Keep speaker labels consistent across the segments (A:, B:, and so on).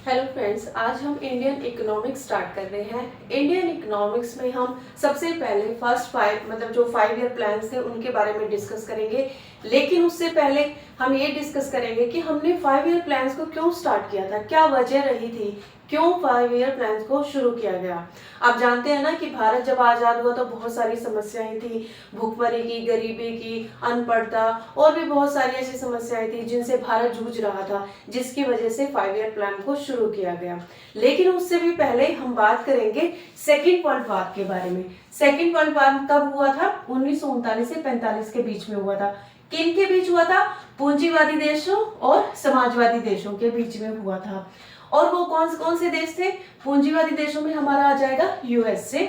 A: Hello friends, आज हम Indian economics start कर रहे हैं। इंडियन इकोनॉमिक्स में हम सबसे पहले फर्स्ट 5 मतलब जो 5 ईयर प्लान्स थे उनके बारे में डिस्कस करेंगे। लेकिन उससे पहले हम ये डिस्कस करेंगे कि हमने 5 ईयर प्लान्स को क्यों स्टार्ट किया था, क्या वजह रही थी, क्यों 5 ईयर प्लान्स को शुरू किया गया। आप जानते हैं ना कि भारत जब आज़ाद हुआ तो बहुत सारी समस्याएं थी, भूखमरी की, गरीबी की, अनपढ़ता और भी बहुत सारी ऐसी समस्याएं थी जिनसे भारत जूझ रहा था, जिसकी वजह से 5 ईयर प्लान को शुरू किया गया। लेकिन उससे भी पहले हम बात करेंगे सेकेंड वर्ल्ड वॉर के बारे में। सेकेंड वर्ल्ड वॉर कब हुआ था? 1939 से 45 के बीच में हुआ था। किन के बीच हुआ था? पूंजीवादी देशों और समाजवादी देशों के बीच में हुआ था। और वो कौन कौन से देश थे? पूंजीवादी देशों में हमारा आ जाएगा यूएसए,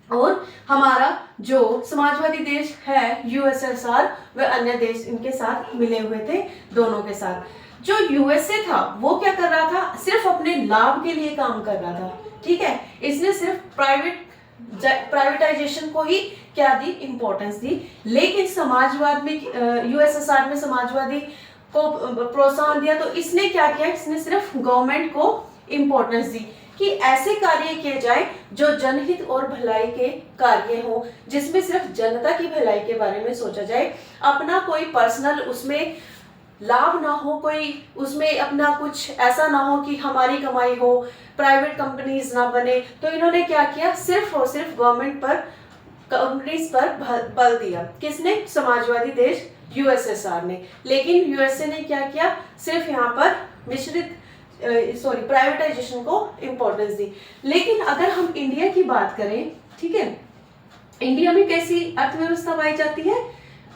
A: और हमारा जो समाजवादी देश है यूएसएसआर, वह अन्य देश इनके साथ मिले हुए थे, दोनों के साथ। जो यूएसए था वो क्या कर रहा था? सिर्फ अपने लाभ के लिए काम कर रहा था, ठीक है। इसने सिर्फ प्राइवेटाइजेशन को ही क्या दी? इंपॉर्टेंस दी। लेकिन समाजवाद में यूएसएसआर में समाजवादी को प्रोत्साहन दिया, तो इसने क्या किया? इसने सिर्फ गवर्नमेंट को इंपॉर्टेंस दी कि ऐसे कार्य किए जाए जो जनहित और भलाई के कार्य हो, जिसमें सिर्फ जनता की भलाई के बारे में सोचा जाए, अपना कोई पर्सनल उसमें लाभ ना हो, कोई उसमें अपना कुछ ऐसा ना हो कि हमारी कमाई हो, प्राइवेट कंपनीज ना बने। तो इन्होंने क्या किया? सिर्फ और सिर्फ गवर्नमेंट पर, कंपनीज पर बल दिया। किसने? समाजवादी देश यूएसएसआर ने। लेकिन यूएसए ने क्या किया? सिर्फ यहाँ पर मिश्रित प्राइवेटाइजेशन को इंपॉर्टेंस दी। लेकिन अगर हम इंडिया की बात करें, ठीक है, इंडिया में कैसी अर्थव्यवस्था पाई जाती है?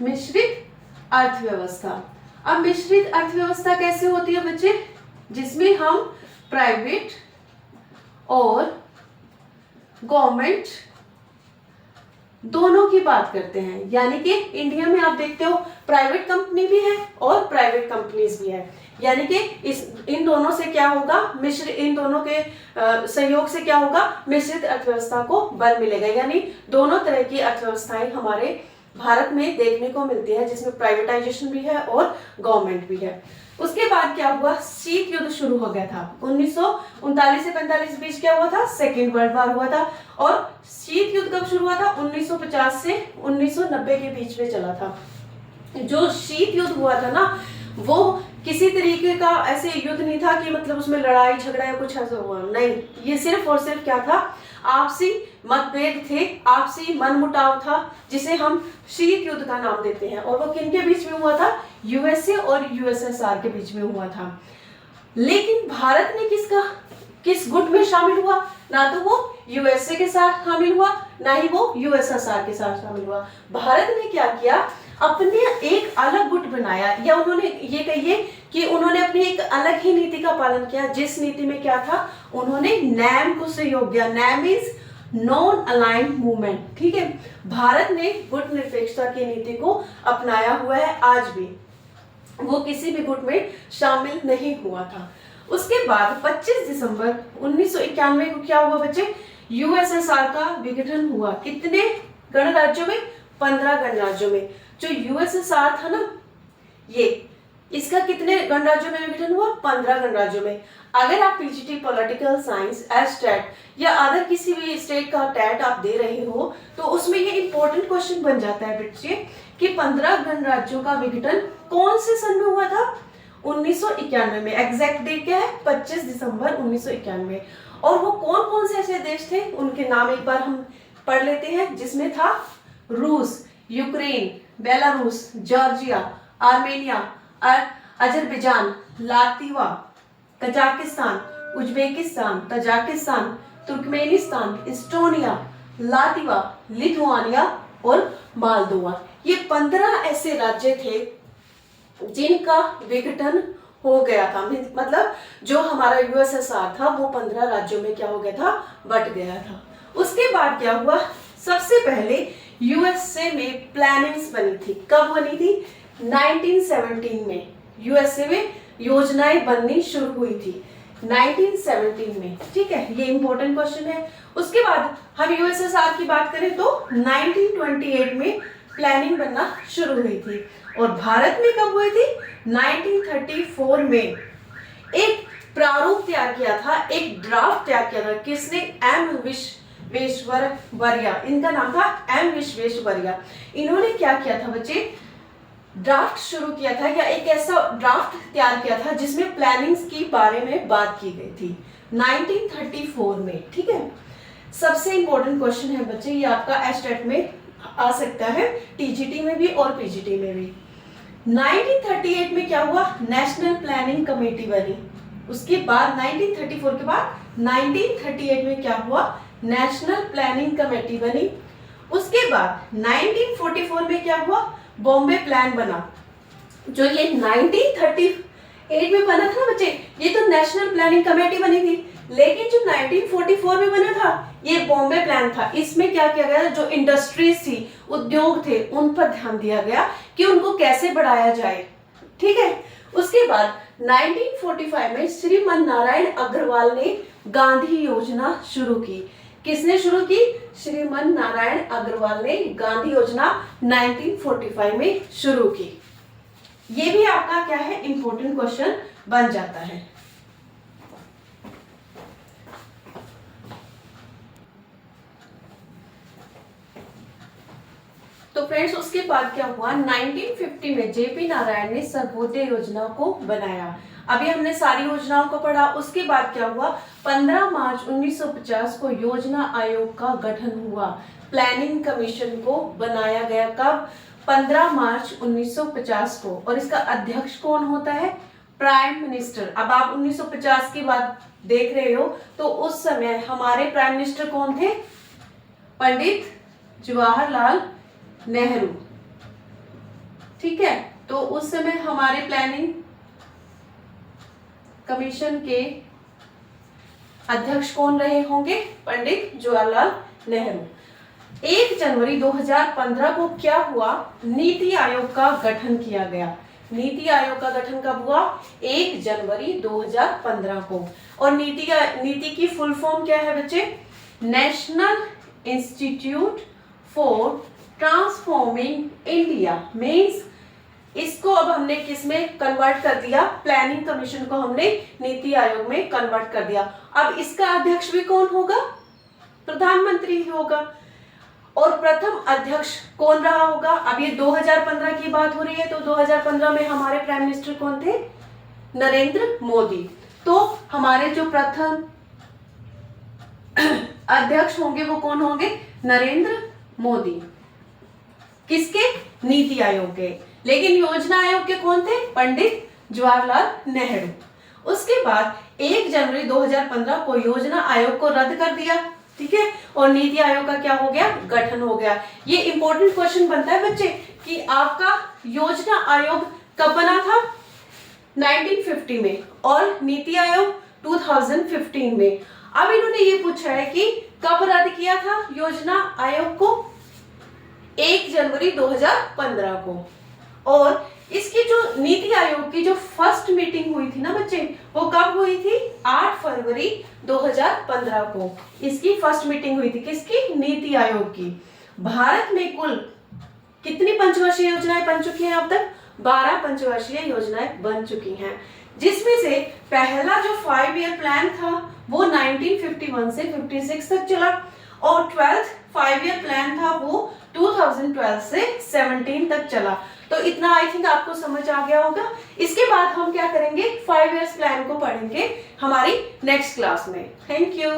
A: मिश्रित अर्थव्यवस्था। अब मिश्रित अर्थव्यवस्था कैसे होती है बच्चे? जिसमें हम प्राइवेट और गवर्नमेंट दोनों की बात करते हैं। यानी कि इंडिया में आप देखते हो प्राइवेट कंपनी भी है और प्राइवेट कंपनीज भी है। यानी कि इन दोनों से क्या होगा? इन दोनों के सहयोग से क्या होगा? मिश्रित अर्थव्यवस्था को बल मिलेगा। यानी दोनों तरह की अर्थव्यवस्थाएं हमारे भारत में देखने को मिलती है, जिसमें प्राइवेटाइजेशन भी है और गवर्नमेंट भी है। उसके बाद क्या हुआ? शीत युद्ध शुरू हो गया था। 1939 से 45 बीच क्या हुआ था? सेकेंड वर्ल्ड वॉर हुआ था। और शीत युद्ध कब शुरू हुआ था? 1950 से 1990 के बीच में चला था। जो शीत युद्ध हुआ था ना, वो किसी तरीके का ऐसे युद्ध नहीं था कि मतलब उसमें लड़ाई झगड़ा या कुछ ऐसा हुआ, नहीं। ये सिर्फ और सिर्फ क्या था? आपसी मतभेद थे, आपसी मनमुटाव था, जिसे हम शीत युद्ध का नाम देते हैं। और वो किनके बीच में हुआ था? यूएसए और यूएसएसआर के बीच में हुआ था। लेकिन भारत ने किस गुट में शामिल हुआ? ना तो वो यूएसए के साथ शामिल हुआ, ना ही वो यूएसएसआर के साथ शामिल हुआ। भारत ने क्या किया? अपने एक अलग गुट बनाया, या उन्होंने ये कहिए कि उन्होंने अपनी एक अलग ही नीति का पालन किया। जिस नीति में क्या था? उन्होंने नैम को सहयोग दिया। NAM is non aligned movement, ठीक है। भारत ने गुट निरपेक्षता की नीति को अपनाया हुआ है आज भी, वो किसी भी गुट में शामिल नहीं हुआ था। उसके बाद 25 दिसंबर 1991 को क्या हुआ बच्चे? यूएसएसआर का विघटन हुआ। कितने गणराज्यों में? 15 गणराज्यों में। जो यूएसएसआर था ना, ये इसका कितने गणराज्यों में विघटन हुआ? 15 गणराज्यों में। अगर आप पीजीटी पॉलिटिकल साइंस, एसटेट या अदर किसी भी स्टेट का टैट आप दे रहे हो, तो उसमें ये इंपॉर्टेंट क्वेश्चन बन जाता है बच्चे कि 15 गणराज्यों का विघटन कौन से सन में हुआ था? 1991 में। एग्जैक्ट डेट क्या है? 25 दिसंबर 1991। और वो कौन कौन से ऐसे देश थे, उनके नाम एक बार हम पढ़ लेते हैं। जिसमें था रूस, Ukraine, Belarus, Georgia, Armenia, Azerbaijan, Latvia, Kazakhstan, Uzbekistan, Tajikistan, Turkmenistan, Estonia, Latvia, Lithuania और मालदोवा। ये 15 ऐसे राज्य थे जिनका विघटन हो गया था। मतलब जो हमारा यूएसएसआर था वो 15 राज्यों में क्या हो गया था? बट गया था। उसके बाद क्या हुआ? सबसे पहले यूएसए में प्लानिंग्स बनी थी। कब बनी थी? 1917 में यूएसए में योजनाएं बननी शुरू हुई थी, 1917 में, ठीक है। ये इंपॉर्टेंट क्वेश्चन है। उसके बाद हम यूएसएसआर की बात करें तो 1928 में प्लानिंग बनना शुरू हुई थी। और भारत में कब हुई थी? 1934 में। एक प्रारूप तैयार किया था, एक ड्राफ्ट तैयार किया था। किसने? एम विश्वेश्वरैया, इनका नाम था एम विश्वेश्वरैया। इन्होंने क्या किया था बच्चे? ड्राफ्ट शुरू किया था, या एक ऐसा ड्राफ्ट तैयार किया था जिसमें प्लानिंग्स की बारे में बात की गई थी 1934 में। ठीक है, सबसे इंपॉर्टेंट क्वेश्चन है बच्चे, ये आपका एस्टेट में आ सकता है, टीजीटी में भी और पीजीटी में भी। 1938 में क्या हुआ? नेशनल प्लानिंग कमेटी बनी। उसके बाद 1934 के बाद 1938 में क्या हुआ? नेशनल प्लानिंग कमेटी बनी। उसके बाद 1944 में क्या हुआ? बॉम्बे प्लान बना। जो ये 1938 में बना था ना बच्चे, ये तो नेशनल प्लानिंग कमेटी बनी थी, लेकिन जो 1944 में बना था ये बॉम्बे प्लान था। इसमें क्या किया गया? जो इंडस्ट्रीज थी, उद्योग थे, उन पर ध्यान दिया गया कि उनको कैसे बढ़ाया जाए। ठीक है, उसके बाद 1945 में श्रीमन नारायण अग्रवाल ने गांधी योजना शुरू की। किसने शुरू की? श्रीमन नारायण अग्रवाल ने गांधी योजना 1945 में शुरू की। ये भी आपका क्या है? इंपॉर्टेंट क्वेश्चन बन जाता है। तो फ्रेंड्स, उसके बाद क्या हुआ? 1950 में जेपी नारायण ने सर्वोदय योजना को बनाया। अभी हमने सारी योजनाओं को पढ़ा। उसके बाद क्या हुआ? 15 मार्च 1950 को योजना आयोग का गठन हुआ। प्लानिंग कमीशन को बनाया गया कब? 15 मार्च 1950 को। और इसका अध्यक्ष कौन होता है? Prime minister. अब आप 1950 की बात देख रहे हो, तो उस समय हमारे प्राइम मिनिस्टर कौन थे? पंडित जवाहरलाल नेहरू। ठीक है, तो उस समय हमारे प्लानिंग कमीशन के अध्यक्ष कौन रहे होंगे? पंडित जवाहरलाल नेहरू। 1 जनवरी 2015 को क्या हुआ? नीति आयोग का गठन किया गया। नीति आयोग का गठन कब हुआ? 1 जनवरी 2015 को। और नीति की फुल फॉर्म क्या है बच्चे? National institute for transforming India. Means इसको अब हमने किस में कन्वर्ट कर दिया? प्लानिंग कमीशन को हमने नीति आयोग में कन्वर्ट कर दिया। अब इसका अध्यक्ष भी कौन होगा? प्रधानमंत्री ही होगा। और प्रथम अध्यक्ष कौन रहा होगा? अब ये 2015 की बात हो रही है, तो 2015 में हमारे प्राइम मिनिस्टर कौन थे? नरेंद्र मोदी। तो हमारे जो प्रथम अध्यक्ष होंगे वो कौन होंगे? नरेंद्र मोदी। किसके? नीति आयोग के। लेकिन योजना आयोग के कौन थे? पंडित जवाहरलाल नेहरू। उसके बाद 1 जनवरी 2015 को योजना आयोग को रद्द कर दिया। ठीक है, और नीति आयोग का क्या हो गया? गठन हो गया। ये इंपॉर्टेंट क्वेश्चन बनता है बच्चे कि आपका योजना आयोग कब बना था? 1950 में, और नीति आयोग 2015 में। अब इन्होंने ये पूछा है कि कब रद्द किया था योजना आयोग को? 1 जनवरी 2015 को। और इसकी जो नीति आयोग की जो फर्स्ट मीटिंग हुई थी ना बच्चे, वो कब हुई थी? 8 फरवरी 2015 को इसकी फर्स्ट मीटिंग हुई थी। किसकी? नीति आयोग की। भारत में कुल कितनी पंचवर्षीय योजनाएं बन चुकी हैं अब तक? 12 पंचवर्षीय योजनाएं बन चुकी हैं, जिसमें से पहला जो 5 ईयर प्लान था वो 1951 से 56 तक चला, और 12th 5 ईयर प्लान था वो 2012 से 17 तक चला। तो इतना आई थिंक आपको समझ आ गया होगा। इसके बाद हम क्या करेंगे? 5 ईयर्स प्लान को पढ़ेंगे हमारी नेक्स्ट क्लास में। Thank you.